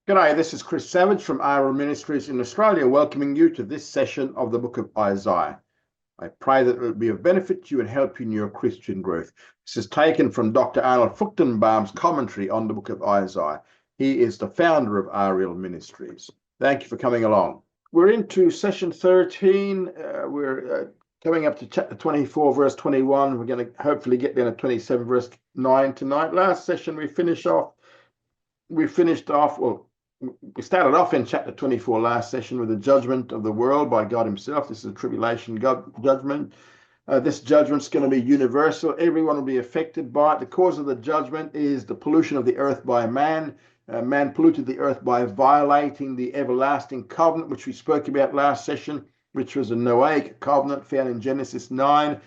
G'day, this is Chris Savage from RL Ministries in Australia, welcoming you to this session of the book of Isaiah. I pray that it will be of benefit to you and help you in your Christian growth. This is taken from Dr. Arnold Fruchtenbaum's commentary on the book of Isaiah. He is the founder of RL Ministries. Thank you for coming along. We're into session 13. We're coming up to chapter 24, verse 21. We're going to hopefully get down to 27, verse 9 tonight. Last session we started off in chapter 24 last session with the judgment of the world by God himself. This is a tribulation judgment. This judgment's going to be universal. Everyone will be affected by it. The cause of the judgment is the pollution of the earth by man. Man polluted the earth by violating the everlasting covenant, which we spoke about last session, which was a Noahic covenant found in Genesis 9.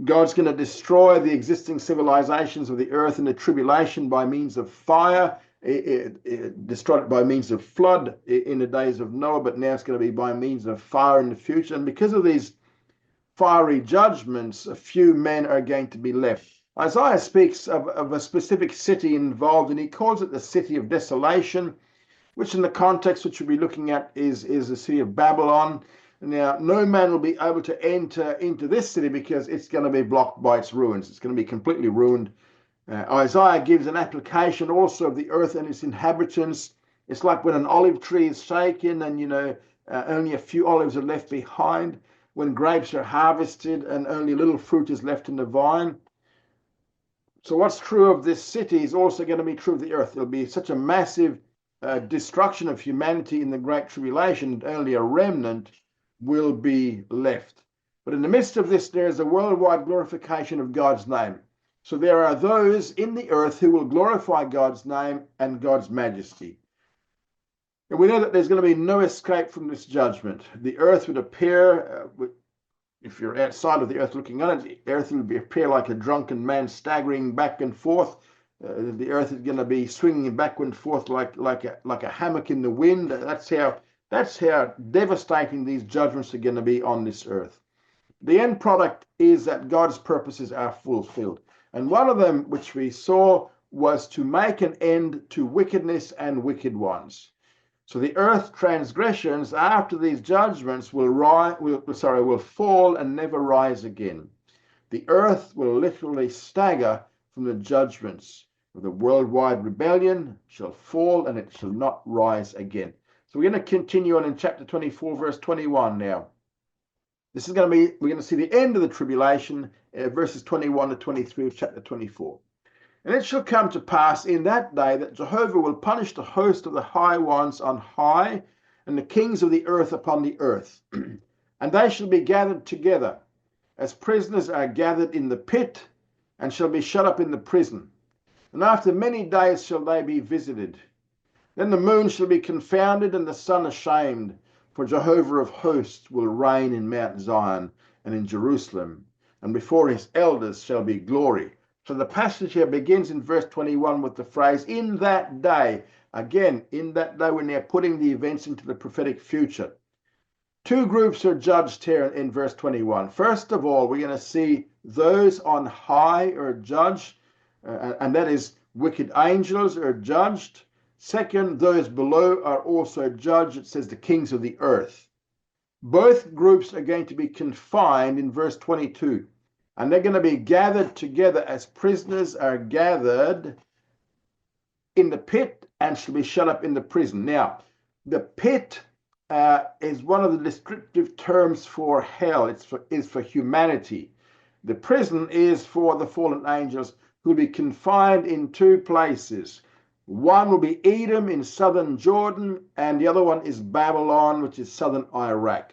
God's going to destroy the existing civilizations of the earth in the tribulation by means of fire. It destroyed it by means of flood in the days of Noah, but now it's going to be by means of fire in the future. And because of these fiery judgments, a few men are going to be left. Isaiah speaks of a specific city involved, and he calls it the city of desolation, which in the context which we'll be looking at is the city of Babylon. Now, no man will be able to enter into this city because it's going to be blocked by its ruins. It's going to be completely ruined. Isaiah gives an application also of the earth and its inhabitants. It's like when an olive tree is shaken and, only a few olives are left behind, when grapes are harvested and only little fruit is left in the vine. So what's true of this city is also going to be true of the earth. There'll be such a massive destruction of humanity in the Great Tribulation that only a remnant will be left. But in the midst of this, there is a worldwide glorification of God's name. So there are those in the earth who will glorify God's name and God's majesty. And we know that there's going to be no escape from this judgment. The earth would appear, if you're outside of the earth looking on it, the earth would appear like a drunken man staggering back and forth. The earth is going to be swinging back and forth like a hammock in the wind. That's how devastating these judgments are going to be on this earth. The end product is that God's purposes are fulfilled. And one of them, which we saw, was to make an end to wickedness and wicked ones. So the earth transgressions after these judgments will fall and never rise again. The earth will literally stagger from the judgments. The worldwide rebellion shall fall and it shall not rise again. So we're going to continue on in chapter 24, verse 21 now. This is going to be, we're going to see the end of the tribulation, verses 21 to 23 of chapter 24. And it shall come to pass in that day that Jehovah will punish the host of the high ones on high, and the kings of the earth upon the earth. And they shall be gathered together, as prisoners are gathered in the pit, and shall be shut up in the prison. And after many days shall they be visited. Then the moon shall be confounded, and the sun ashamed. For Jehovah of hosts will reign in Mount Zion and in Jerusalem, and before his elders shall be glory. So the passage here begins in verse 21 with the phrase, in that day. Again, in that day, when they're putting the events into the prophetic future. Two groups are judged here in verse 21. First of all, we're going to see those on high are judged, and that is wicked angels are judged. Second, those below are also judged. It says the kings of the earth. Both groups are going to be confined in verse 22. And they're going to be gathered together as prisoners are gathered in the pit and shall be shut up in the prison. Now, the pit is one of the descriptive terms for hell. It's for humanity. The prison is for the fallen angels who will be confined in two places. One will be Edom in southern Jordan, and the other one is Babylon, which is southern Iraq.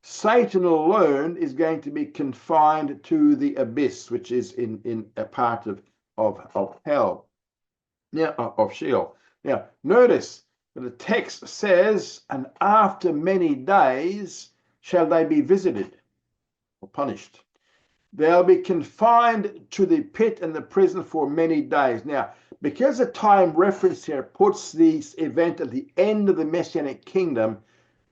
Satan alone is going to be confined to the abyss, which is in a part of hell, of Sheol. Now, notice that the text says, and after many days shall they be visited or punished. They'll be confined to the pit and the prison for many days. Now, because the time reference here puts this event at the end of the Messianic kingdom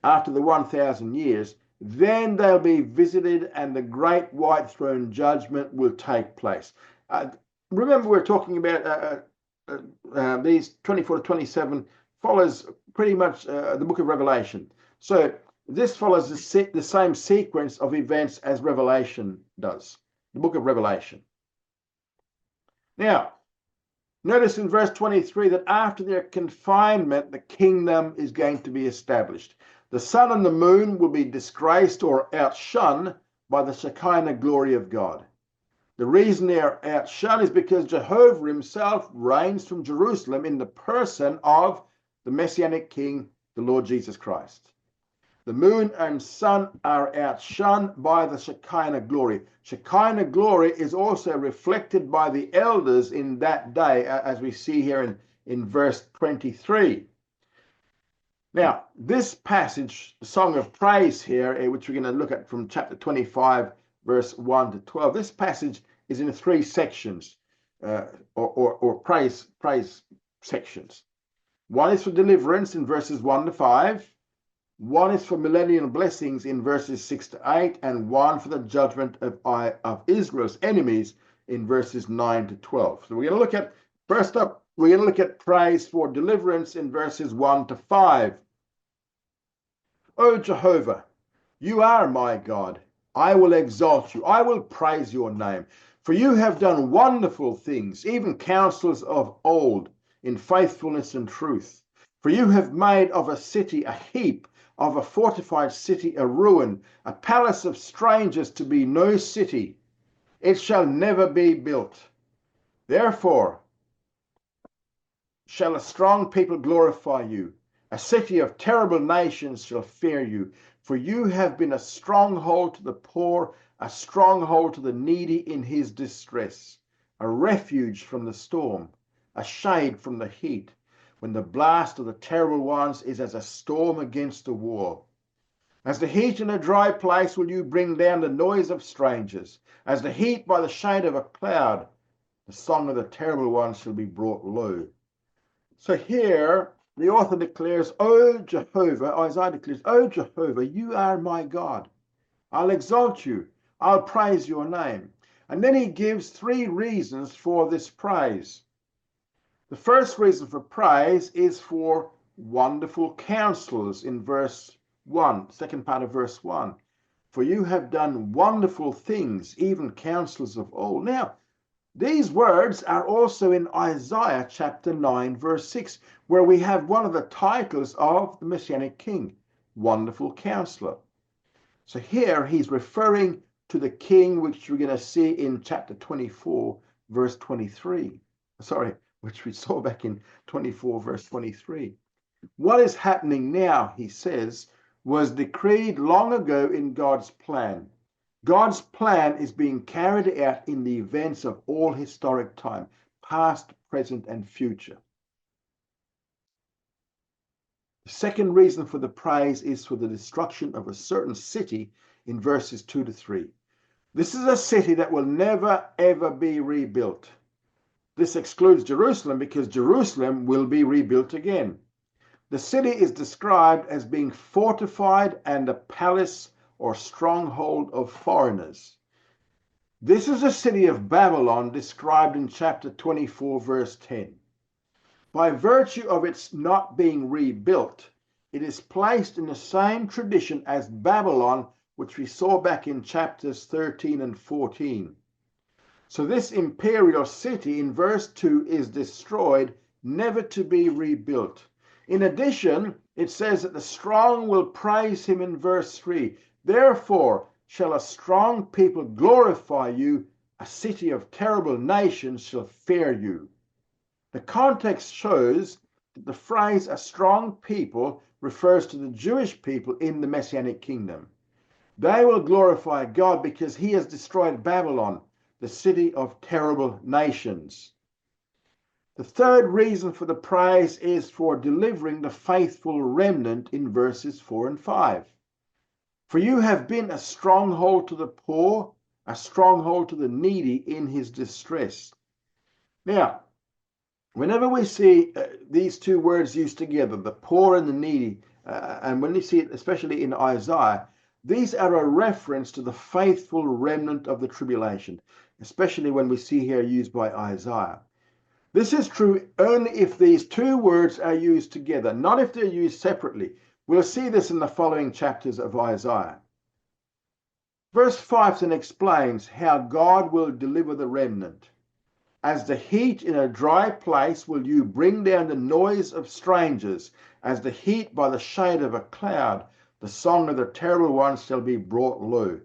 after the 1,000 years, then they'll be visited and the great white throne judgment will take place. Remember, we're talking about these 24 to 27 follows pretty much the book of Revelation. So this follows the same sequence of events as Revelation does, the book of Revelation. Now, notice in verse 23 that after their confinement, the kingdom is going to be established. The sun and the moon will be disgraced or outshone by the Shekinah glory of God. The reason they are outshone is because Jehovah himself reigns from Jerusalem in the person of the Messianic King, the Lord Jesus Christ. The moon and sun are outshone by the Shekinah glory. Shekinah glory is also reflected by the elders in that day, as we see here in verse 23. Now, this passage, the Song of Praise here, which we're going to look at from chapter 25, verse 1 to 12, this passage is in 3 sections, or praise sections. One is for deliverance in verses 1 to 5. One is for millennial blessings in verses 6 to 8, and one for the judgment of Israel's enemies in verses 9 to 12. So we're going to look at, first up, we're going to look at praise for deliverance in verses 1 to 5. O Jehovah, you are my God. I will exalt you. I will praise your name. For you have done wonderful things, even counsels of old, in faithfulness and truth. For you have made of a city a heap, of a fortified city a ruin, a palace of strangers to be no city. It shall never be built. Therefore shall a strong people glorify you. A city of terrible nations shall fear you. For you have been a stronghold to the poor, a stronghold to the needy in his distress, a refuge from the storm, a shade from the heat, when the blast of the terrible ones is as a storm against a wall. As the heat in a dry place will you bring down the noise of strangers. As the heat by the shade of a cloud, the song of the terrible ones shall be brought low. So here the author declares, O Jehovah, Isaiah declares, O Jehovah, you are my God. I'll exalt you. I'll praise your name. And then he gives 3 reasons for this praise. The first reason for praise is for wonderful counsels in verse 1, second part of verse 1. For you have done wonderful things, even counsels of old. Now, these words are also in Isaiah chapter 9, verse 6, where we have one of the titles of the Messianic King, Wonderful Counselor. So here he's referring to the king, which we're going to see in chapter 24, verse 23. Which we saw back in 24, verse 23. What is happening now, he says, was decreed long ago in God's plan. God's plan is being carried out in the events of all historic time, past, present, and future. The second reason for the praise is for the destruction of a certain city in verses 2 to 3. This is a city that will never, ever be rebuilt. This excludes Jerusalem because Jerusalem will be rebuilt again. The city is described as being fortified and a palace or stronghold of foreigners. This is the city of Babylon described in chapter 24, verse 10. By virtue of its not being rebuilt, it is placed in the same tradition as Babylon, which we saw back in chapters 13 and 14. So this imperial city in verse 2 is destroyed, never to be rebuilt. In addition, it says that the strong will praise him in verse 3. Therefore shall a strong people glorify you, a city of terrible nations shall fear you. The context shows that the phrase a strong people refers to the Jewish people in the Messianic kingdom. They will glorify God because he has destroyed Babylon, the city of terrible nations. The third reason for the praise is for delivering the faithful remnant in verses 4 and 5. For you have been a stronghold to the poor, a stronghold to the needy in his distress. Now, whenever we see these 2 words used together, the poor and the needy, and when you see it especially in Isaiah, these are a reference to the faithful remnant of the tribulation, especially when we see here used by Isaiah. This is true only if these two words are used together, not if they're used separately. We'll see this in the following chapters of Isaiah. Verse 5 then explains how God will deliver the remnant. As the heat in a dry place will you bring down the noise of strangers, as the heat by the shade of a cloud, the song of the terrible ones shall be brought low.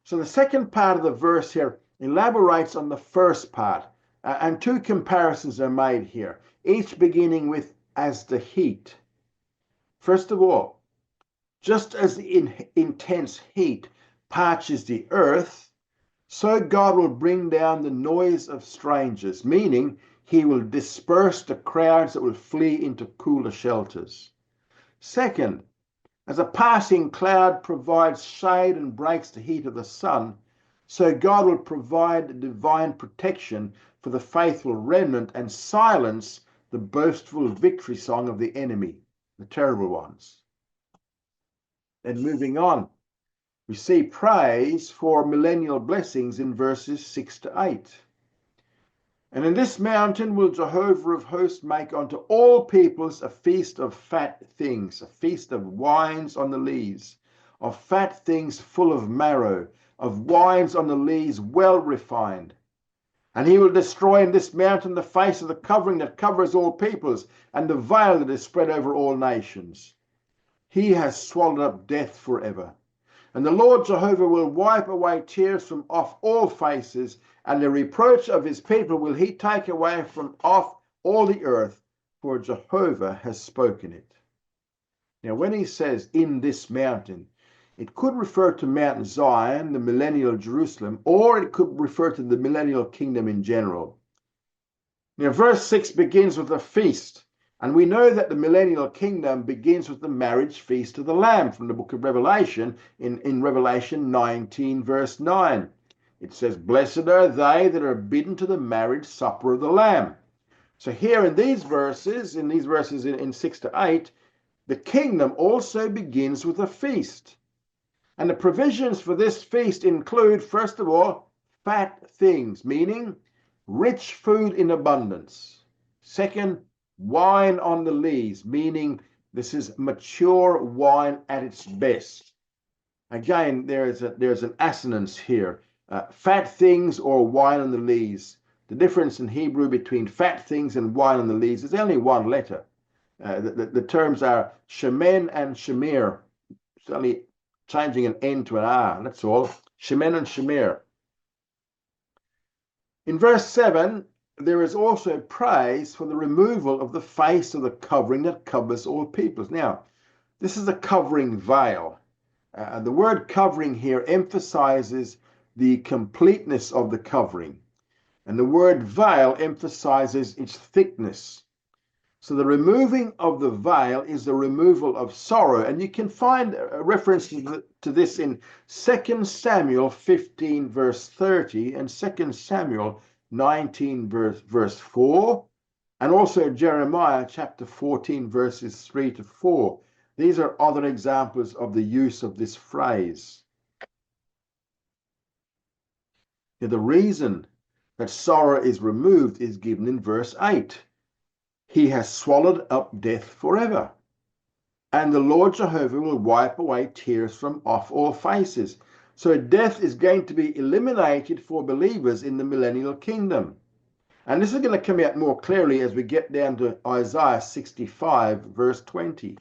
So the second part of the verse here elaborates on the first part, and two comparisons are made here, each beginning with as the heat. First of all, just as the intense heat parches the earth, so God will bring down the noise of strangers, meaning he will disperse the crowds that will flee into cooler shelters. Second, as a passing cloud provides shade and breaks the heat of the sun, so God will provide divine protection for the faithful remnant and silence the boastful victory song of the enemy, the terrible ones. And moving on, we see praise for millennial blessings in verses 6 to 8. And in this mountain will Jehovah of hosts make unto all peoples a feast of fat things, a feast of wines on the lees, of fat things full of marrow, of wines on the lees well refined. And he will destroy in this mountain the face of the covering that covers all peoples, and the veil that is spread over all nations. He has swallowed up death forever. And the Lord Jehovah will wipe away tears from off all faces, and the reproach of his people will he take away from off all the earth, for Jehovah has spoken it. Now, when he says in this mountain, it could refer to Mount Zion, the millennial Jerusalem, or it could refer to the millennial kingdom in general. Now, verse 6 begins with a feast. And we know that the millennial kingdom begins with the marriage feast of the Lamb from the book of Revelation, in Revelation 19, verse 9. It says, "Blessed are they that are bidden to the marriage supper of the Lamb." So here in these verses in 6 to 8, the kingdom also begins with a feast. And the provisions for this feast include, first of all, fat things, meaning rich food in abundance. Second, wine on the lees, meaning this is mature wine at its best. Again, there's an assonance here. Fat things or wine on the lees. The difference in Hebrew between fat things and wine on the lees is only one letter. The terms are shemen and shemir. It's only changing an N to an R, that's all. Shemen and shemir. In verse 7, there is also praise for the removal of the face of the covering that covers all peoples. Now, this is a covering veil. The word covering here emphasizes the completeness of the covering. And the word veil emphasizes its thickness. So the removing of the veil is the removal of sorrow. And you can find a reference to this in 2 Samuel 15, verse 30, and 2 Samuel 19, verse 4, and also Jeremiah chapter 14, verses 3 to 4. These are other examples of the use of this phrase. Now, the reason that sorrow is removed is given in verse 8. He has swallowed up death forever. And the Lord Jehovah will wipe away tears from off all faces. So death is going to be eliminated for believers in the millennial kingdom. And this is going to come out more clearly as we get down to Isaiah 65, verse 20.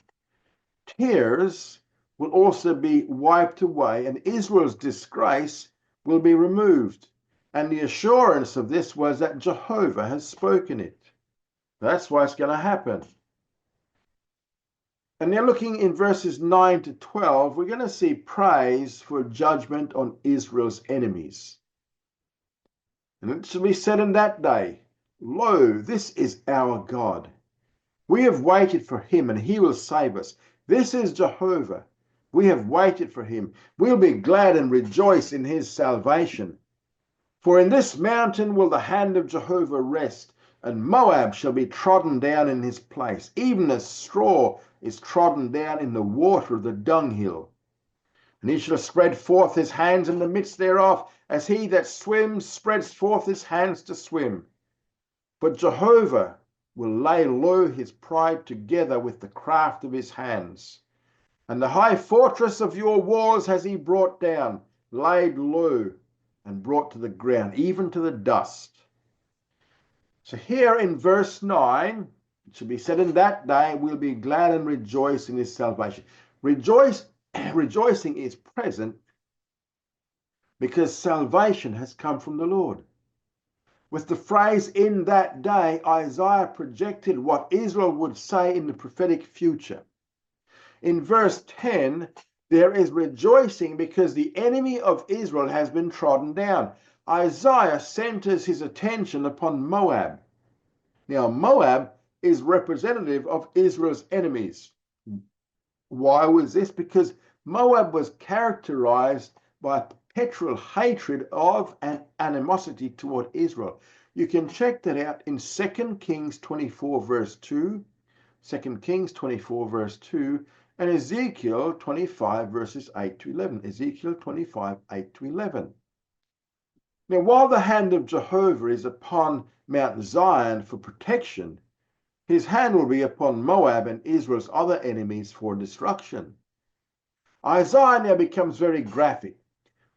Tears will also be wiped away, and Israel's disgrace will be removed. And the assurance of this was that Jehovah has spoken it. That's why it's going to happen. And now looking in verses 9 to 12, we're going to see praise for judgment on Israel's enemies. And it shall be said in that day, "Lo, this is our God. We have waited for him, and he will save us. This is Jehovah. We have waited for him. We'll be glad and rejoice in his salvation. For in this mountain will the hand of Jehovah rest, and Moab shall be trodden down in his place, even as straw is trodden down in the water of the dunghill. And he shall spread forth his hands in the midst thereof, as he that swims spreads forth his hands to swim. For Jehovah will lay low his pride together with the craft of his hands. And the high fortress of your walls has he brought down, laid low, and brought to the ground, even to the dust. So here in verse 9, it should be said, in that day we'll be glad and rejoice in his salvation. Rejoicing is present because salvation has come from the Lord. With the phrase in that day, Isaiah projected what Israel would say in the prophetic future. In verse 10, there is rejoicing because the enemy of Israel has been trodden down. Isaiah centers his attention upon Moab. Now, Moab is representative of Israel's enemies. Why was this? Because Moab was characterized by perpetual hatred of and animosity toward Israel. You can check that out in 2 Kings 24 verse 2, 2 Kings 24 verse 2, and Ezekiel 25 verses 8 to 11. Ezekiel 25, 8 to 11. Now, while the hand of Jehovah is upon Mount Zion for protection, his hand will be upon Moab and Israel's other enemies for destruction. Isaiah now becomes very graphic.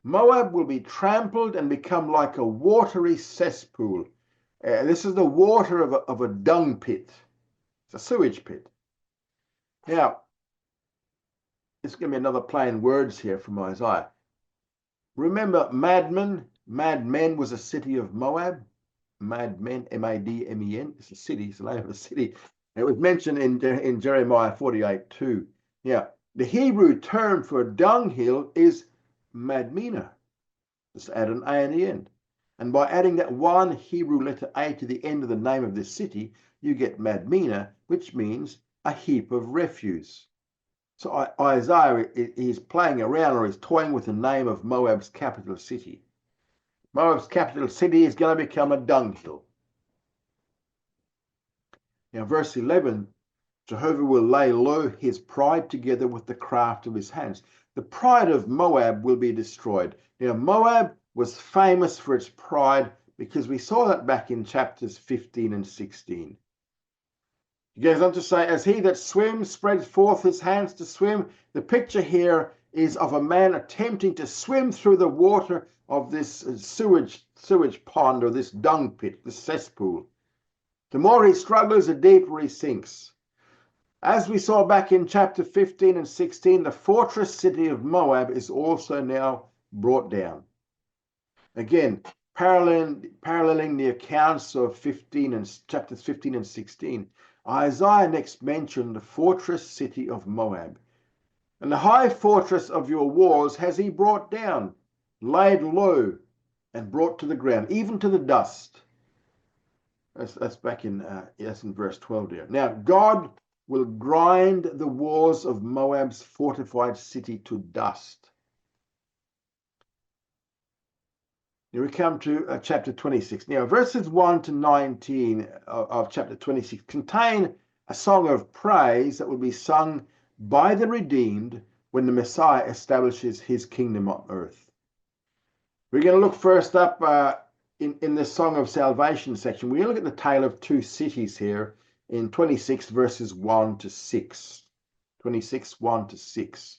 Moab will be trampled and become like a watery cesspool. This is the water of a dung pit. It's a sewage pit. Now, it's going to be another play in words here from Isaiah. Remember Madmen? Madmen was a city of Moab. Madmen, M-A-D-M-E-N. It's a city. It's the name of a city. It was mentioned in Jeremiah 48 too. Yeah, the Hebrew term for a dunghill is Madmenah. Just add an A in the end. And by adding that one Hebrew letter A to the end of the name of this city, you get Madmenah, which means a heap of refuse. So Isaiah is playing around, or is toying with the name of Moab's capital city. Moab's capital city is going to become a dunghill. Now, verse 11, Jehovah will lay low his pride together with the craft of his hands. The pride of Moab will be destroyed. Now, Moab was famous for its pride because we saw that back in chapters 15 and 16. He goes on to say, as he that swims spreads forth his hands to swim. The picture here is of a man attempting to swim through the water of this sewage pond, or this dung pit, this cesspool. The more he struggles, the deeper he sinks. As we saw back in chapter 15 and 16, the fortress city of Moab is also now brought down. Again, paralleling the accounts of chapters 15 and 16, Isaiah next mentioned the fortress city of Moab. And the high fortress of your walls has he brought down, laid low, and brought to the ground, even to the dust. That's back in verse 12 there. Now, God will grind the walls of Moab's fortified city to dust. Here we come to chapter 26. Now, verses 1 to 19 of chapter 26 contain a song of praise that will be sung by the redeemed when the Messiah establishes his kingdom on earth. We're going to look first up in the Song of Salvation section. We're going to look at the tale of two cities here in 26 verses 1 to 6. 26, 1 to 6.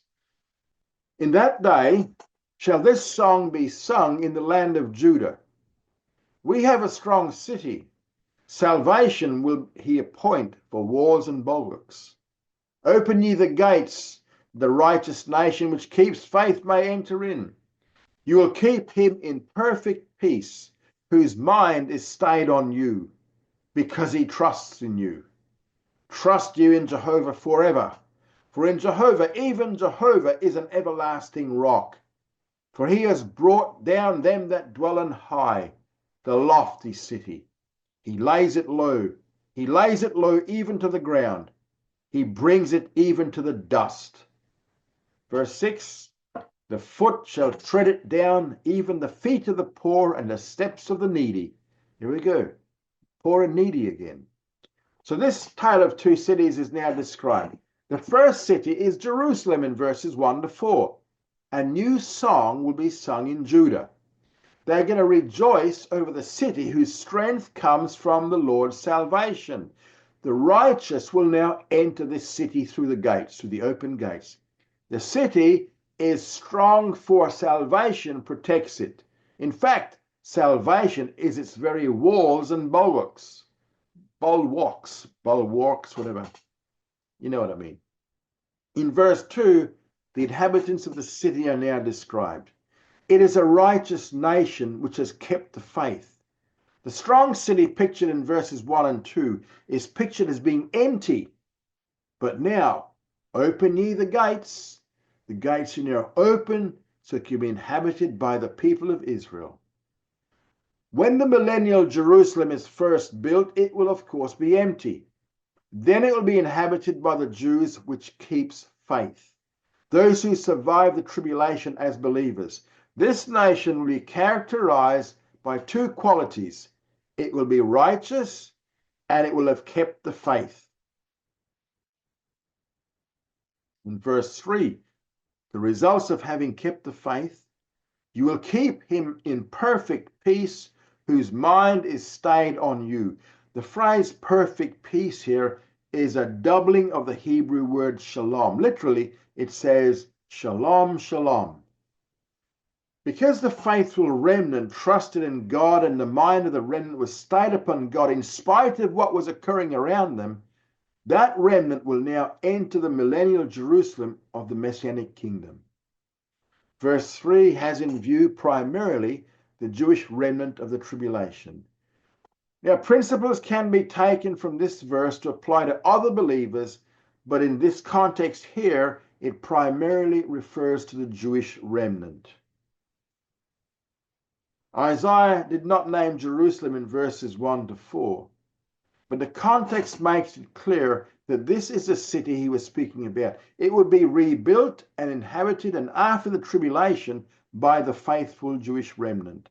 In that day shall this song be sung in the land of Judah. We have a strong city. Salvation will he appoint for walls and bulwarks. Open ye the gates, the righteous nation which keeps faith may enter in. You will keep him in perfect peace, whose mind is stayed on you, because he trusts in you. Trust you in Jehovah forever, for in Jehovah, even Jehovah, is an everlasting rock. For he has brought down them that dwell on high, the lofty city. He lays it low. He lays it low even to the ground. He brings it even to the dust. Verse 6, the foot shall tread it down, even the feet of the poor and the steps of the needy. Here we go. Poor and needy again. So this tale of two cities is now described. The first city is Jerusalem in verses 1 to 4. A new song will be sung in Judah. They're going to rejoice over the city whose strength comes from the Lord's salvation. The righteous will now enter this city through the gates, through the open gates. The city is strong, for salvation protects it. In fact, salvation is its very walls and bulwarks, whatever. You know what I mean. In verse 2, the inhabitants of the city are now described. It is a righteous nation which has kept the faith. The strong city pictured in verses 1 and 2 is pictured as being empty. But now, open ye the gates. The gates are now open so it can be inhabited by the people of Israel. When the millennial Jerusalem is first built, it will of course be empty. Then it will be inhabited by the Jews, which keeps faith. Those who survive the tribulation as believers. This nation will be characterized by two qualities. It will be righteous and it will have kept the faith. In verse 3, the results of having kept the faith, you will keep him in perfect peace whose mind is stayed on you. The phrase perfect peace here is a doubling of the Hebrew word shalom. Literally, it says shalom, shalom. Because the faithful remnant trusted in God and the mind of the remnant was stayed upon God in spite of what was occurring around them, that remnant will now enter the millennial Jerusalem of the Messianic kingdom. Verse 3 has in view primarily the Jewish remnant of the tribulation. Now, principles can be taken from this verse to apply to other believers, but in this context here, it primarily refers to the Jewish remnant. Isaiah did not name Jerusalem in verses 1 to 4, but the context makes it clear that this is the city he was speaking about. It would be rebuilt and inhabited, and after the tribulation, by the faithful Jewish remnant.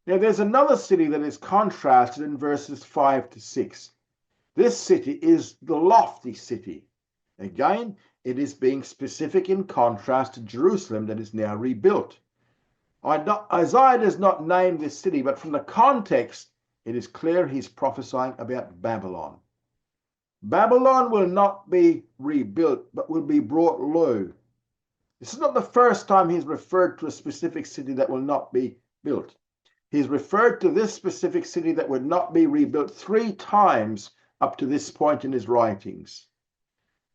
Now, there's another city that is contrasted in verses 5 to 6. This city is the lofty city. Again, it is being specific in contrast to Jerusalem that is now rebuilt. Isaiah does not name this city, but from the context, it is clear he's prophesying about Babylon. Babylon will not be rebuilt, but will be brought low. This is not the first time he's referred to a specific city that will not be built. He's referred to this specific city that would not be rebuilt 3 times up to this point in his writings.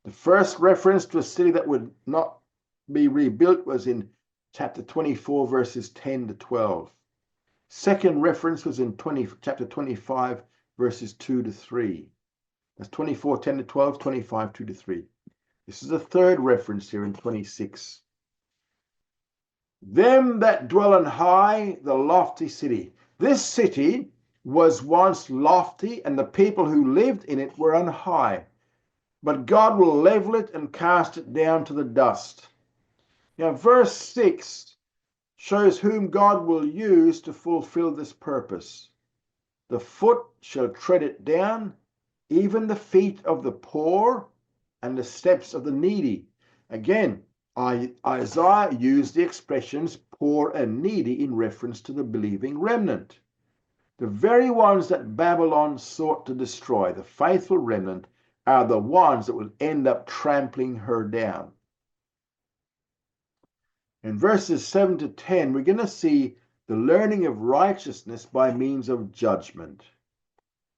The first reference to a city that would not be rebuilt was in chapter 24, verses 10 to 12. Second reference was in chapter 25, verses 2 to 3. That's 24, 10 to 12, 25, 2 to 3. This is the third reference here in 26. Them that dwell on high, the lofty city. This city was once lofty, and the people who lived in it were on high. But God will level it and cast it down to the dust. Now, verse 6 shows whom God will use to fulfill this purpose. The foot shall tread it down, even the feet of the poor and the steps of the needy. Again, Isaiah used the expressions poor and needy in reference to the believing remnant. The very ones that Babylon sought to destroy, the faithful remnant, are the ones that will end up trampling her down. In verses 7 to 10, we're going to see the learning of righteousness by means of judgment.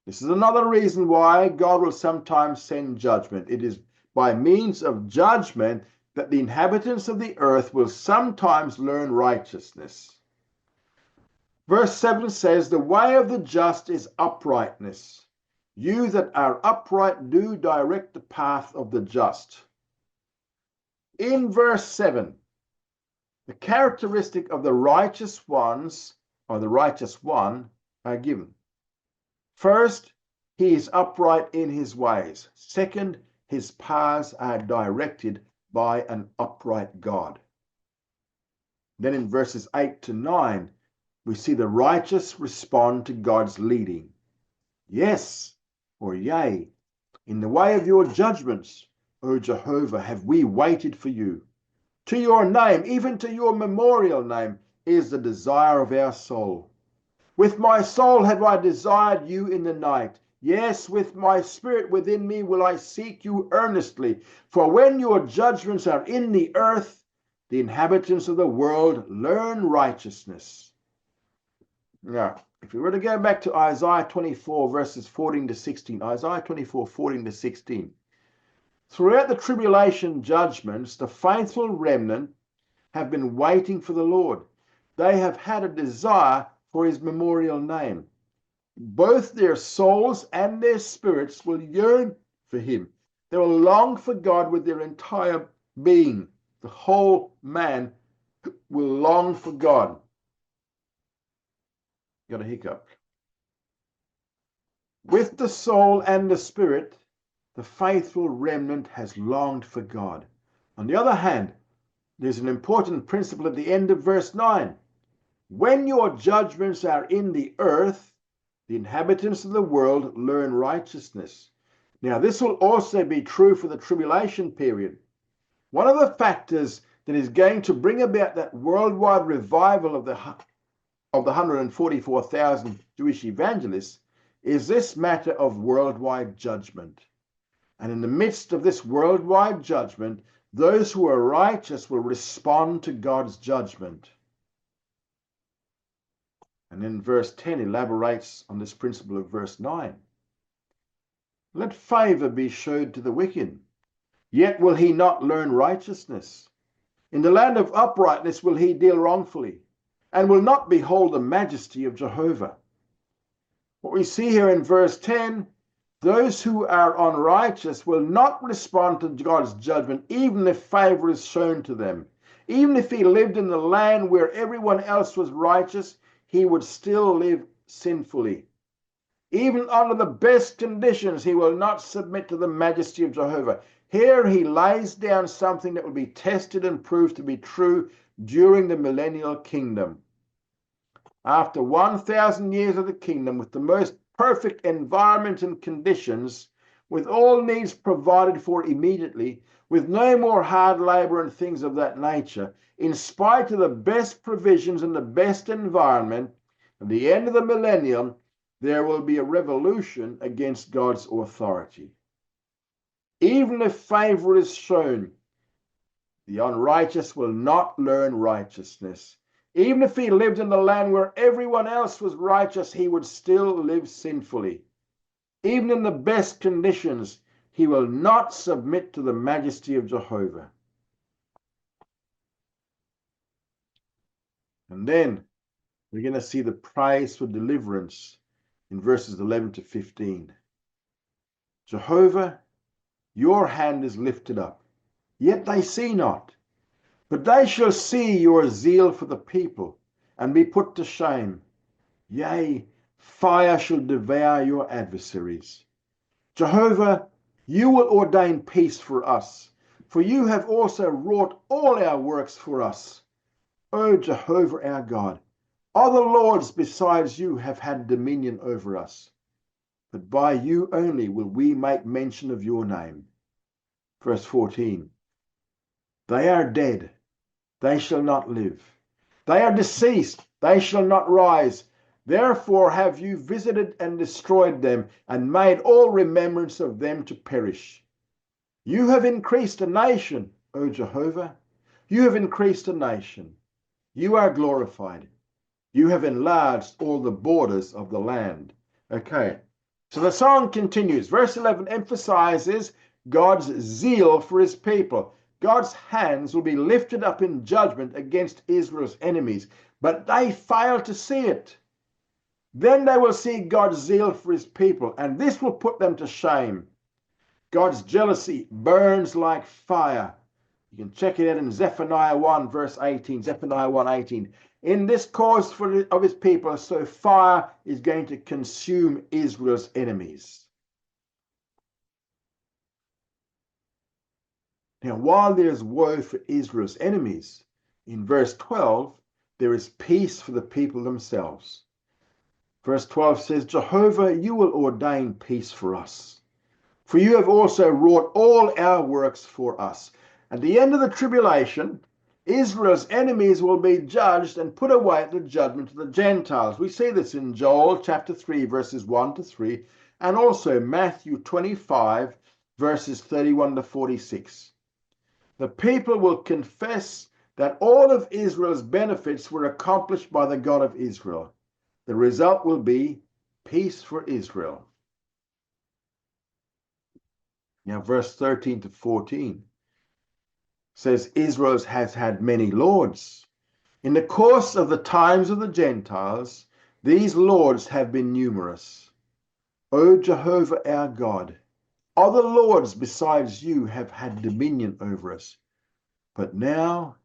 This is another reason why God will sometimes send judgment. It is by means of judgment that the inhabitants of the earth will sometimes learn righteousness. Verse 7 says, the way of the just is uprightness. You that are upright do direct the path of the just. In verse 7, the characteristic of the righteous ones, or the righteous one, are given. First, he is upright in his ways. Second, his paths are directed by an upright God. Then in verses 8 to 9, we see the righteous respond to God's leading. Yes, or yea, in the way of your judgments, O Jehovah, have we waited for you. To your name, even to your memorial name, is the desire of our soul. With my soul have I desired you in the night. Yes, with my spirit within me will I seek you earnestly. For when your judgments are in the earth, the inhabitants of the world learn righteousness. Now, if we were to go back to Isaiah 24, verses 14 to 16, Isaiah 24, 14 to 16. Throughout the tribulation judgments, the faithful remnant have been waiting for the Lord. They have had a desire for his memorial name. Both their souls and their spirits will yearn for him. They will long for God with their entire being. The whole man will long for God. Got a hiccup. With the soul and the spirit, the faithful remnant has longed for God. On the other hand, there's an important principle at the end of verse 9. When your judgments are in the earth, the inhabitants of the world learn righteousness. Now, this will also be true for the tribulation period. One of the factors that is going to bring about that worldwide revival of the 144,000 Jewish evangelists is this matter of worldwide judgment. And in the midst of this worldwide judgment, those who are righteous will respond to God's judgment. And then verse 10 elaborates on this principle of verse 9. Let favor be showed to the wicked, yet will he not learn righteousness. In the land of uprightness will he deal wrongfully, and will not behold the majesty of Jehovah. What we see here in verse 10, those who are unrighteous will not respond to God's judgment, even if favor is shown to them. Even if he lived in the land where everyone else was righteous, he would still live sinfully. Even under the best conditions, he will not submit to the majesty of Jehovah. Here he lays down something that will be tested and proved to be true during the millennial kingdom. After 1,000 years of the kingdom, with the most perfect environment and conditions, with all needs provided for immediately, with no more hard labor and things of that nature, in spite of the best provisions and the best environment, at the end of the millennium, there will be a revolution against God's authority. Even if favor is shown, the unrighteous will not learn righteousness. Even if he lived in the land where everyone else was righteous, he would still live sinfully. Even in the best conditions, he will not submit to the majesty of Jehovah. And then we're going to see the praise for deliverance in verses 11 to 15. Jehovah, your hand is lifted up, yet they see not. But they shall see your zeal for the people, and be put to shame. Yea, fire shall devour your adversaries. Jehovah, you will ordain peace for us, for you have also wrought all our works for us. O Jehovah our God, other lords besides you have had dominion over us, but by you only will we make mention of your name. Verse 14. They are dead, they shall not live. They are deceased, they shall not rise. Therefore have you visited and destroyed them, and made all remembrance of them to perish. You have increased a nation, O Jehovah. You have increased a nation. You are glorified. You have enlarged all the borders of the land. Okay, so the song continues. Verse 11 emphasizes God's zeal for his people. God's hands will be lifted up in judgment against Israel's enemies, but they fail to see it. Then they will see God's zeal for his people, and this will put them to shame. God's jealousy burns like fire. You can check it out in Zephaniah 1 verse 18, Zephaniah 1:18. In this cause of his people, so fire is going to consume Israel's enemies. Now, while there's woe for Israel's enemies, in verse 12, there is peace for the people themselves. Verse 12 says, Jehovah, you will ordain peace for us, for you have also wrought all our works for us. At the end of the tribulation, Israel's enemies will be judged and put away at the judgment of the Gentiles. We see this in Joel chapter 3, verses 1 to 3, and also Matthew 25, verses 31 to 46. The people will confess that all of Israel's benefits were accomplished by the God of Israel. The result will be peace for Israel. Now, verse 13 to 14 says, Israel has had many lords. In the course of the times of the Gentiles, these lords have been numerous. O Jehovah our God, other lords besides you have had dominion over us. But now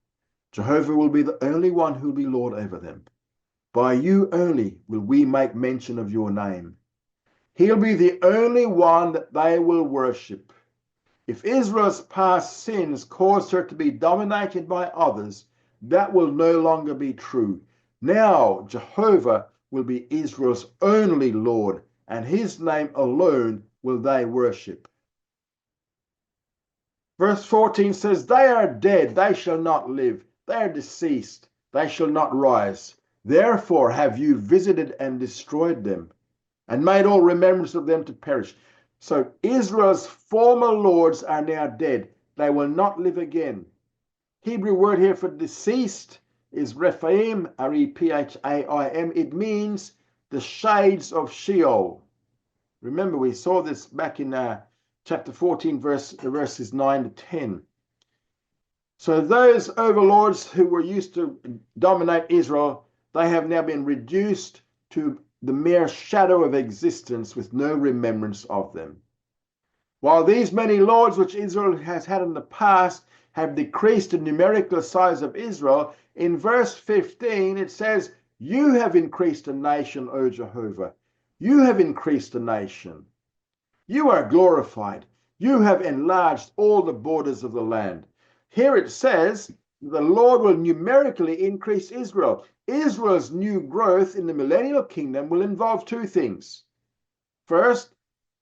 Jehovah will be the only one who will be Lord over them. By you only will we make mention of your name. He'll be the only one that they will worship. If Israel's past sins caused her to be dominated by others, that will no longer be true. Now Jehovah will be Israel's only Lord, and his name alone will they worship. Verse 14 says, they are dead, they shall not live. They are deceased, they shall not rise. Therefore have you visited and destroyed them, and made all remembrance of them to perish. So Israel's former lords are now dead. They will not live again. Hebrew word here for deceased is Rephaim, R-E-P-H-A-I-M. It means the shades of Sheol. Remember, we saw this back in chapter 14, verses 9 to 10. So those overlords who were used to dominate Israel, they have now been reduced to the mere shadow of existence with no remembrance of them. While these many lords which Israel has had in the past have decreased the numerical size of Israel, in verse 15 it says, you have increased a nation, O Jehovah. You have increased a nation. You are glorified. You have enlarged all the borders of the land. Here it says, the Lord will numerically increase Israel. Israel's new growth in the millennial kingdom will involve two things. First,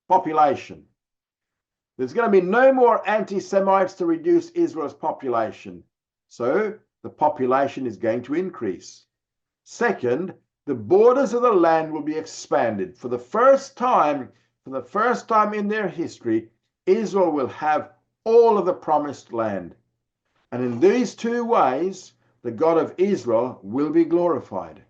population. There's going to be no more anti-Semites to reduce Israel's population. So the population is going to increase. Second, the borders of the land will be expanded. For the first time in their history, Israel will have all of the promised land. And in these two ways, the God of Israel will be glorified.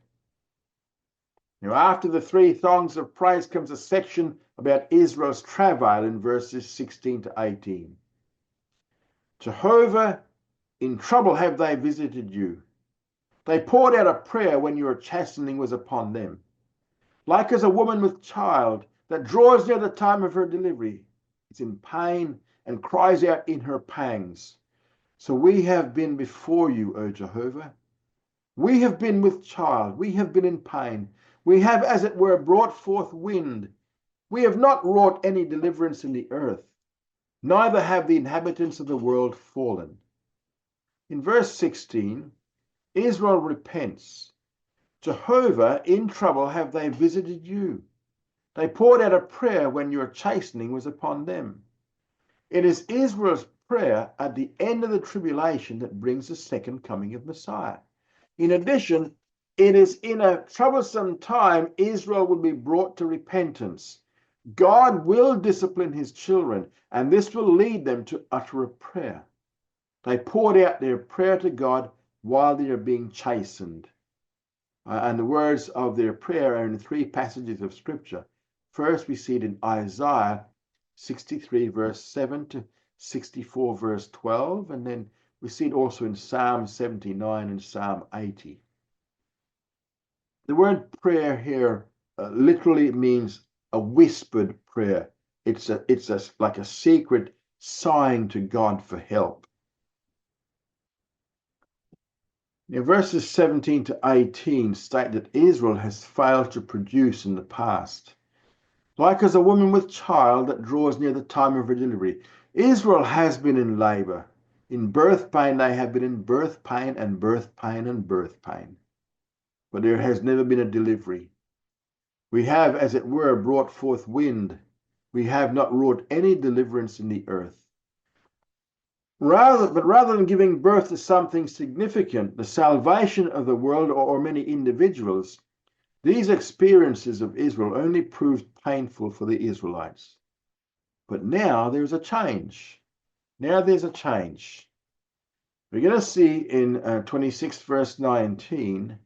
Now, after the three songs of praise comes a section about Israel's travail in verses 16 to 18. Jehovah, in trouble have they visited you. They poured out a prayer when your chastening was upon them. Like as a woman with child that draws near the time of her delivery, is in pain and cries out in her pangs. So we have been before you, O Jehovah. We have been with child. We have been in pain. We have, as it were, brought forth wind. We have not wrought any deliverance in the earth, neither have the inhabitants of the world fallen. In verse 16, Israel repents. Jehovah, in trouble have they visited you. They poured out a prayer when your chastening was upon them. It is Israel's prayer at the end of the tribulation that brings the second coming of Messiah. In addition, it is in a troublesome time Israel will be brought to repentance. God will discipline his children, and this will lead them to utter a prayer. They poured out their prayer to God while they are being chastened. And the words of their prayer are in three passages of Scripture. First, we see it in Isaiah 63, verse 7 to 64, verse 12, and then we see it also in Psalm 79 and Psalm 80. The word prayer here literally means a whispered prayer. It's like a secret sighing to God for help. Now, verses 17 to 18 state that Israel has failed to produce in the past. Like as a woman with child that draws near the time of her delivery, Israel has been in labor. In birth pain, they have been in birth pain and birth pain and birth pain. But there has never been a delivery. We have, as it were, brought forth wind. We have not wrought any deliverance in the earth. Rather than giving birth to something significant, the salvation of the world or many individuals, these experiences of Israel only proved painful for the Israelites. But now there's a change. Now there's a change. We're going to see in 26 verse 19,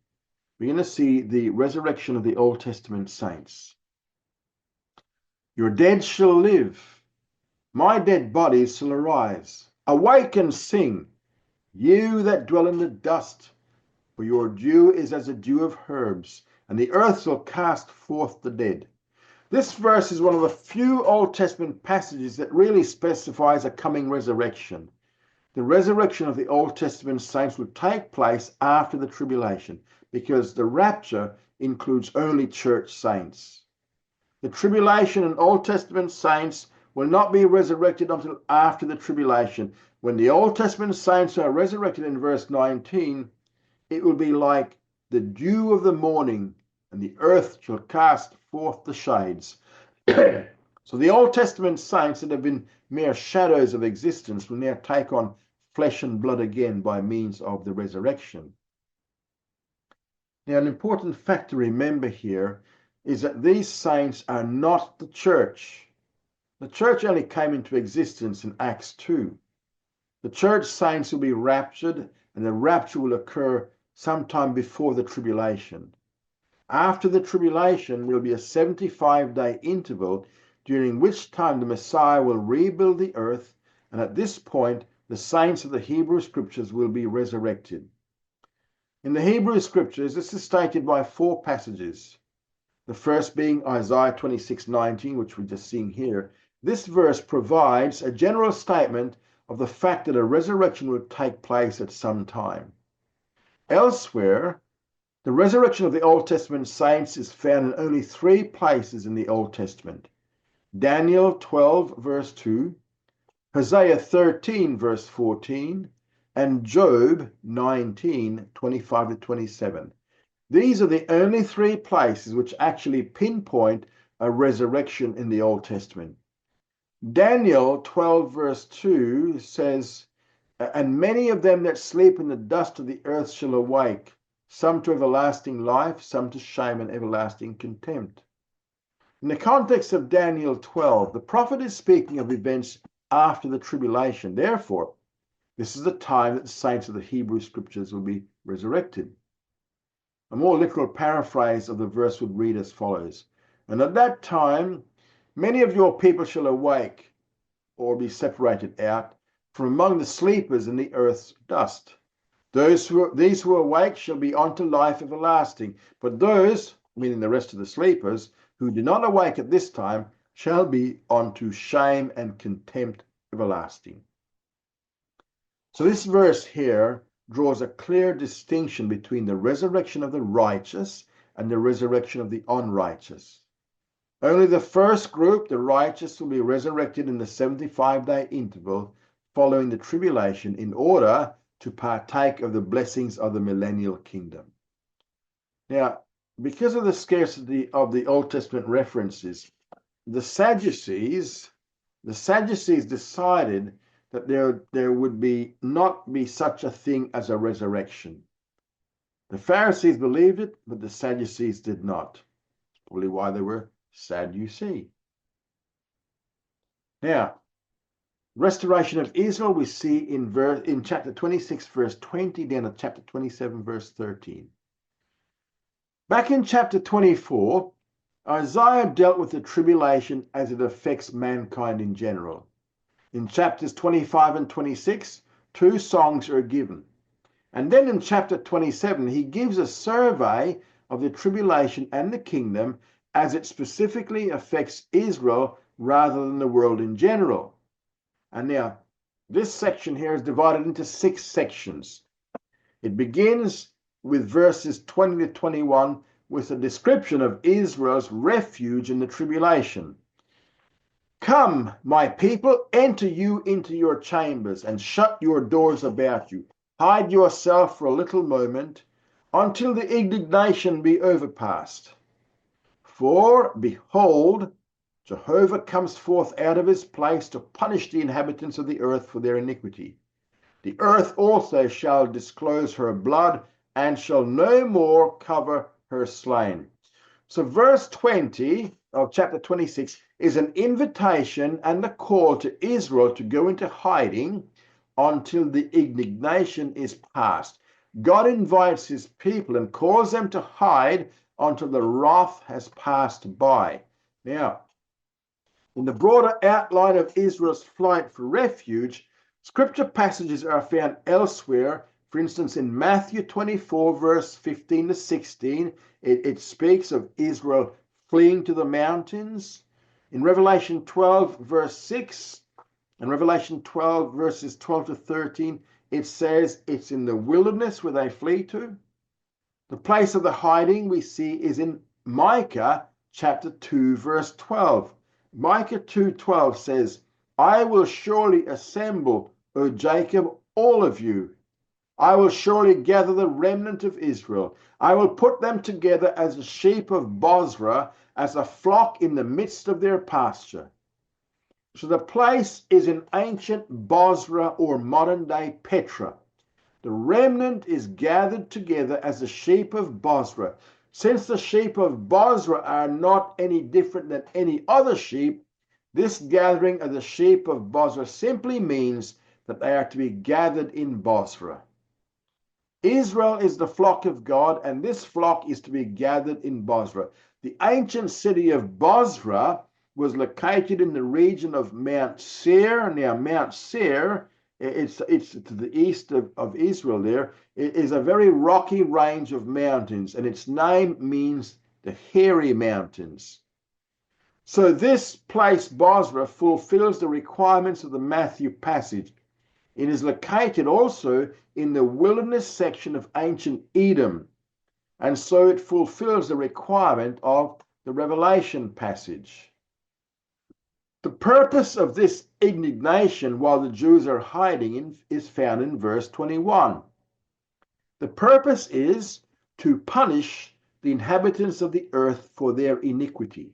we're going to see the resurrection of the Old Testament saints. Your dead shall live. My dead bodies shall arise. Awake and sing, you that dwell in the dust, for your dew is as a dew of herbs, and the earth shall cast forth the dead. This verse is one of the few Old Testament passages that really specifies a coming resurrection. The resurrection of the Old Testament saints will take place after the tribulation, because the rapture includes only church saints. The tribulation and Old Testament saints will not be resurrected until after the tribulation. When the Old Testament saints are resurrected in verse 19, it will be like the dew of the morning, and the earth shall cast forth the shades. So the Old Testament saints that have been mere shadows of existence will now take on flesh and blood again by means of the resurrection. Now, an important fact to remember here is that these saints are not the church. The church only came into existence in Acts 2. The church saints will be raptured, and the rapture will occur sometime before the tribulation. After the tribulation will be a 75-day interval, during which time the Messiah will rebuild the earth, and at this point the saints of the Hebrew Scriptures will be resurrected. In the Hebrew Scriptures, this is stated by 4 passages. The first being Isaiah 26:19, which we're just seeing here. This verse provides a general statement of the fact that a resurrection will take place at some time. Elsewhere, the resurrection of the Old Testament saints is found in only 3 places in the Old Testament. Daniel 12 verse 2, Hosea 13 verse 14, and Job 19, 25 to 27. These are the only 3 places which actually pinpoint a resurrection in the Old Testament. Daniel 12 verse 2 says, and many of them that sleep in the dust of the earth shall awake, some to everlasting life, some to shame and everlasting contempt. In the context of Daniel 12, the prophet is speaking of events after the tribulation. Therefore, this is the time that the saints of the Hebrew Scriptures will be resurrected. A more literal paraphrase of the verse would read as follows. And at that time, many of your people shall awake, or be separated out, from among the sleepers in the earth's dust. These who awake shall be unto life everlasting. But those, meaning the rest of the sleepers, who do not awake at this time, shall be unto shame and contempt everlasting. So this verse here draws a clear distinction between the resurrection of the righteous and the resurrection of the unrighteous. Only the first group, the righteous, will be resurrected in the 75-day interval following the tribulation in order to partake of the blessings of the millennial kingdom. Now, because of the scarcity of the Old Testament references, the Sadducees decided that there would not be such a thing as a resurrection. The Pharisees believed it, but the Sadducees did not. That's probably why they were Sadducee. Now, restoration of Israel we see in chapter 26 verse 20 down to chapter 27 verse 13. Back in chapter 24, Isaiah dealt with the tribulation as it affects mankind in general. In chapters 25 and 26, 2 songs are given. And then in chapter 27, he gives a survey of the tribulation and the kingdom as it specifically affects Israel rather than the world in general. And now, this section here is divided into 6 sections. It begins with verses 20 to 21 with a description of Israel's refuge in the tribulation. Come, my people, enter you into your chambers and shut your doors about you. Hide yourself for a little moment until the indignation be overpast. For, behold, Jehovah comes forth out of his place to punish the inhabitants of the earth for their iniquity. The earth also shall disclose her blood, and shall no more cover her slain. So verse 20 of chapter 26 is an invitation and a call to Israel to go into hiding until the indignation is past. God invites his people and calls them to hide until the wrath has passed by. Now, in the broader outline of Israel's flight for refuge, scripture passages are found elsewhere. For instance, in Matthew 24, verse 15 to 16, it speaks of Israel fleeing to the mountains. In Revelation 12, verse 6, and Revelation 12, verses 12 to 13, it says it's in the wilderness where they flee to. The place of the hiding we see is in Micah chapter 2, verse 12. Micah 2:12 says, I will surely assemble, O Jacob, all of you. I will surely gather the remnant of Israel. I will put them together as a sheep of Bozrah, as a flock in the midst of their pasture. So the place is in ancient Bozrah or modern day Petra. The remnant is gathered together as the sheep of Bozrah. Since the sheep of Bozrah are not any different than any other sheep, this gathering of the sheep of Bozrah simply means that they are to be gathered in Bozrah. Israel is the flock of God, and this flock is to be gathered in Bozrah. The ancient city of Bozrah was located in the region of Mount Seir. Now, Mount Seir, it's to the east of Israel there. It is a very rocky range of mountains, and its name means the hairy mountains. So this place, Bozrah, fulfills the requirements of the Matthew passage. It is located also in the wilderness section of ancient Edom, and so it fulfills the requirement of the Revelation passage. The purpose of this indignation while the Jews are hiding is found in verse 21. The purpose is to punish the inhabitants of the earth for their iniquity.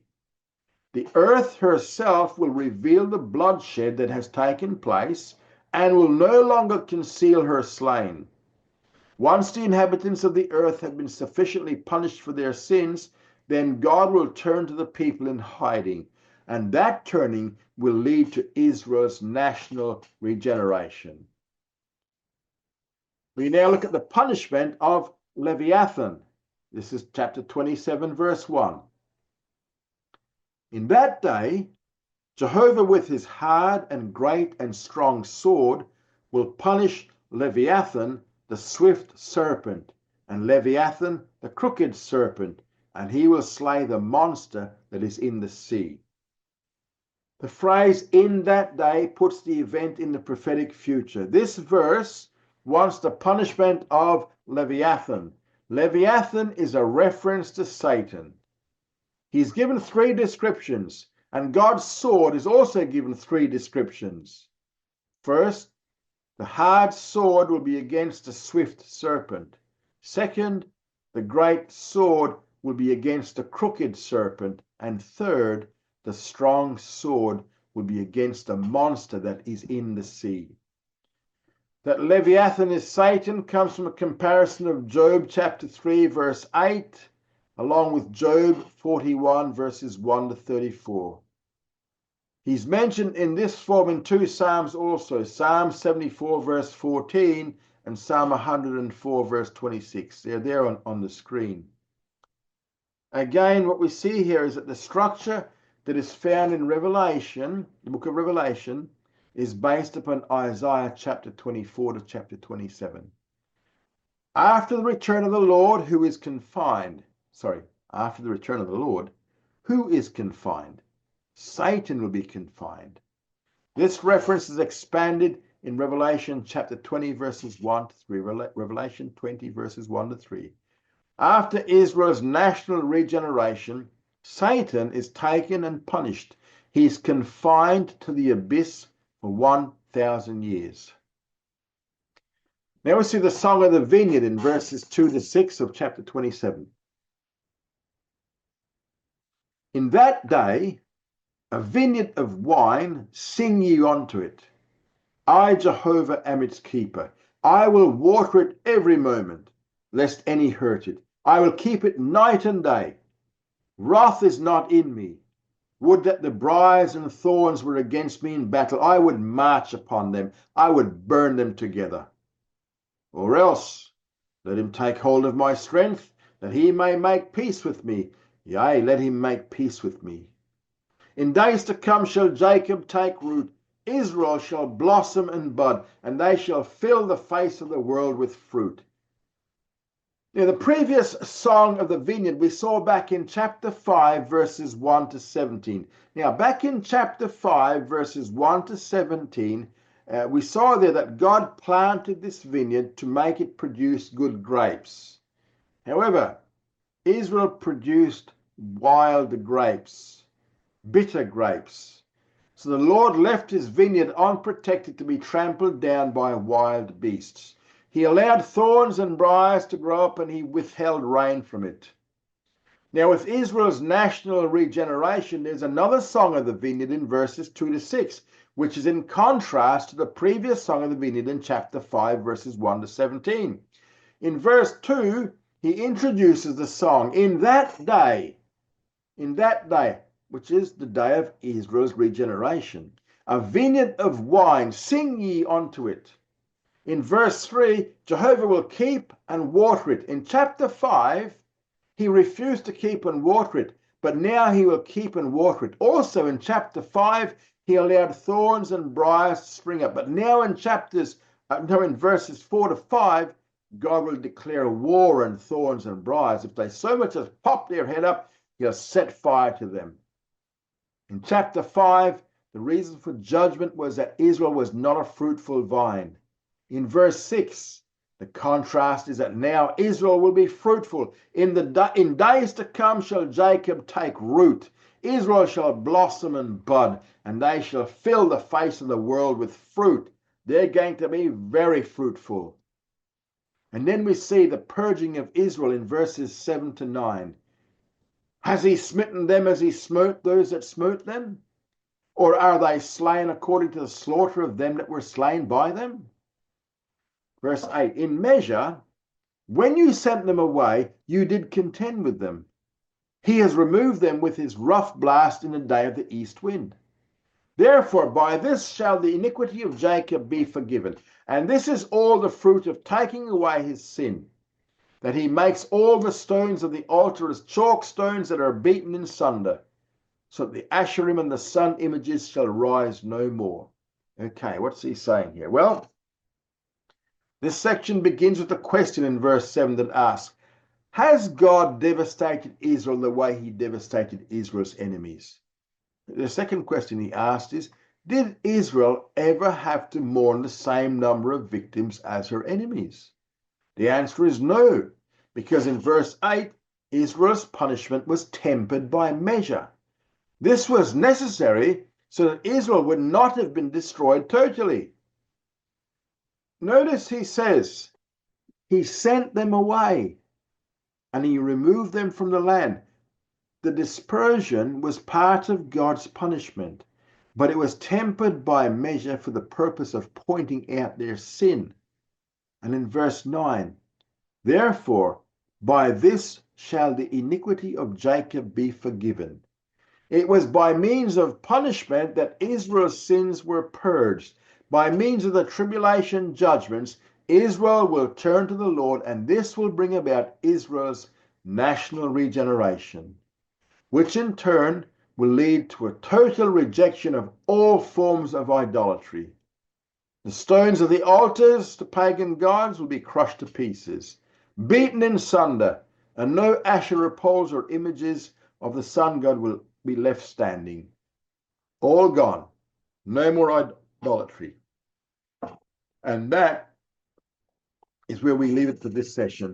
The earth herself will reveal the bloodshed that has taken place and will no longer conceal her slain. Once the inhabitants of the earth have been sufficiently punished for their sins, then God will turn to the people in hiding, and that turning will lead to Israel's national regeneration. We now look at the punishment of Leviathan. This is chapter 27, verse 1. In that day, Jehovah with his hard and great and strong sword will punish Leviathan, the swift serpent, and Leviathan, the crooked serpent, and he will slay the monster that is in the sea. The phrase "in that day" puts the event in the prophetic future. This verse wants the punishment of Leviathan. Leviathan is a reference to Satan. He's given 3 descriptions, and God's sword is also given 3 descriptions. First, the hard sword will be against the swift serpent. Second, the great sword will be against the crooked serpent. And third, the strong sword will be against the monster that is in the sea. That Leviathan is Satan comes from a comparison of Job chapter 3, verse 8, along with Job 41, verses 1 to 34. He's mentioned in this form in 2 Psalms also, Psalm 74, verse 14, and Psalm 104, verse 26. They're there on the screen. Again, what we see here is that the structure that is found in Revelation, the book of Revelation, is based upon Isaiah chapter 24 to chapter 27. After the return of the Lord, who is confined? After the return of the Lord, who is confined? Satan will be confined. This reference is expanded in Revelation chapter 20, verses 1 to 3. Revelation 20, verses 1 to 3. After Israel's national regeneration, Satan is taken and punished. He is confined to the abyss for 1,000 years. Now we see the Song of the Vineyard in verses 2 to 6 of chapter 27. In that day, A vineyard of wine, sing ye unto it. I, Jehovah, am its keeper. I will water it every moment, lest any hurt it. I will keep it night and day. Wrath is not in me. Would that the briars and thorns were against me in battle. I would march upon them. I would burn them together. Or else, let him take hold of my strength, that he may make peace with me. Yea, let him make peace with me. In days to come shall Jacob take root. Israel shall blossom and bud, and they shall fill the face of the world with fruit. Now, the previous song of the vineyard we saw back in chapter 5, verses 1 to 17. Now, back in chapter 5, verses 1 to 17, we saw there that God planted this vineyard to make it produce good grapes. However, Israel produced wild grapes, bitter grapes. So the Lord left his vineyard unprotected to be trampled down by wild beasts. He allowed thorns and briars to grow up, and he withheld rain from it. Now, with Israel's national regeneration, there's another song of the vineyard in verses 2 to 6, which is in contrast to the previous song of the vineyard in chapter 5, verses 1 to 17. In verse 2, he introduces the song, in that day, which is the day of Israel's regeneration. A vineyard of wine, sing ye unto it. In verse 3, Jehovah will keep and water it. In chapter 5, he refused to keep and water it, but now he will keep and water it. Also in chapter 5, he allowed thorns and briars to spring up. But now in verses 4 to 5, God will declare war on thorns and briars. If they so much as pop their head up, he'll set fire to them. In chapter 5, the reason for judgment was that Israel was not a fruitful vine. In verse 6, the contrast is that now Israel will be fruitful. In days to come shall Jacob take root. Israel shall blossom and bud, and they shall fill the face of the world with fruit. They're going to be very fruitful. And then we see the purging of Israel in verses 7 to 9. Has he smitten them as he smote those that smote them? Or are they slain according to the slaughter of them that were slain by them? Verse 8, in measure, when you sent them away, you did contend with them. He has removed them with his rough blast in the day of the east wind. Therefore, by this shall the iniquity of Jacob be forgiven. And this is all the fruit of taking away his sin, that he makes all the stones of the altar as chalk stones that are beaten in sunder, so that the Asherim and the sun images shall rise no more. Okay, what's he saying here? Well, this section begins with a question in verse 7 that asks, has God devastated Israel the way he devastated Israel's enemies? The second question he asked is, did Israel ever have to mourn the same number of victims as her enemies? The answer is no, because in verse 8, Israel's punishment was tempered by measure. This was necessary so that Israel would not have been destroyed totally. Notice he says, he sent them away and he removed them from the land. The dispersion was part of God's punishment, but it was tempered by measure for the purpose of pointing out their sin. And in verse 9, therefore, by this shall the iniquity of Jacob be forgiven. It was by means of punishment that Israel's sins were purged. By means of the tribulation judgments, Israel will turn to the Lord, and this will bring about Israel's national regeneration, which in turn will lead to a total rejection of all forms of idolatry. The stones of the altars to pagan gods will be crushed to pieces, beaten in sunder, and no Asherah poles or images of the sun god will be left standing. All gone. No more idolatry. And that is where we leave it for this session.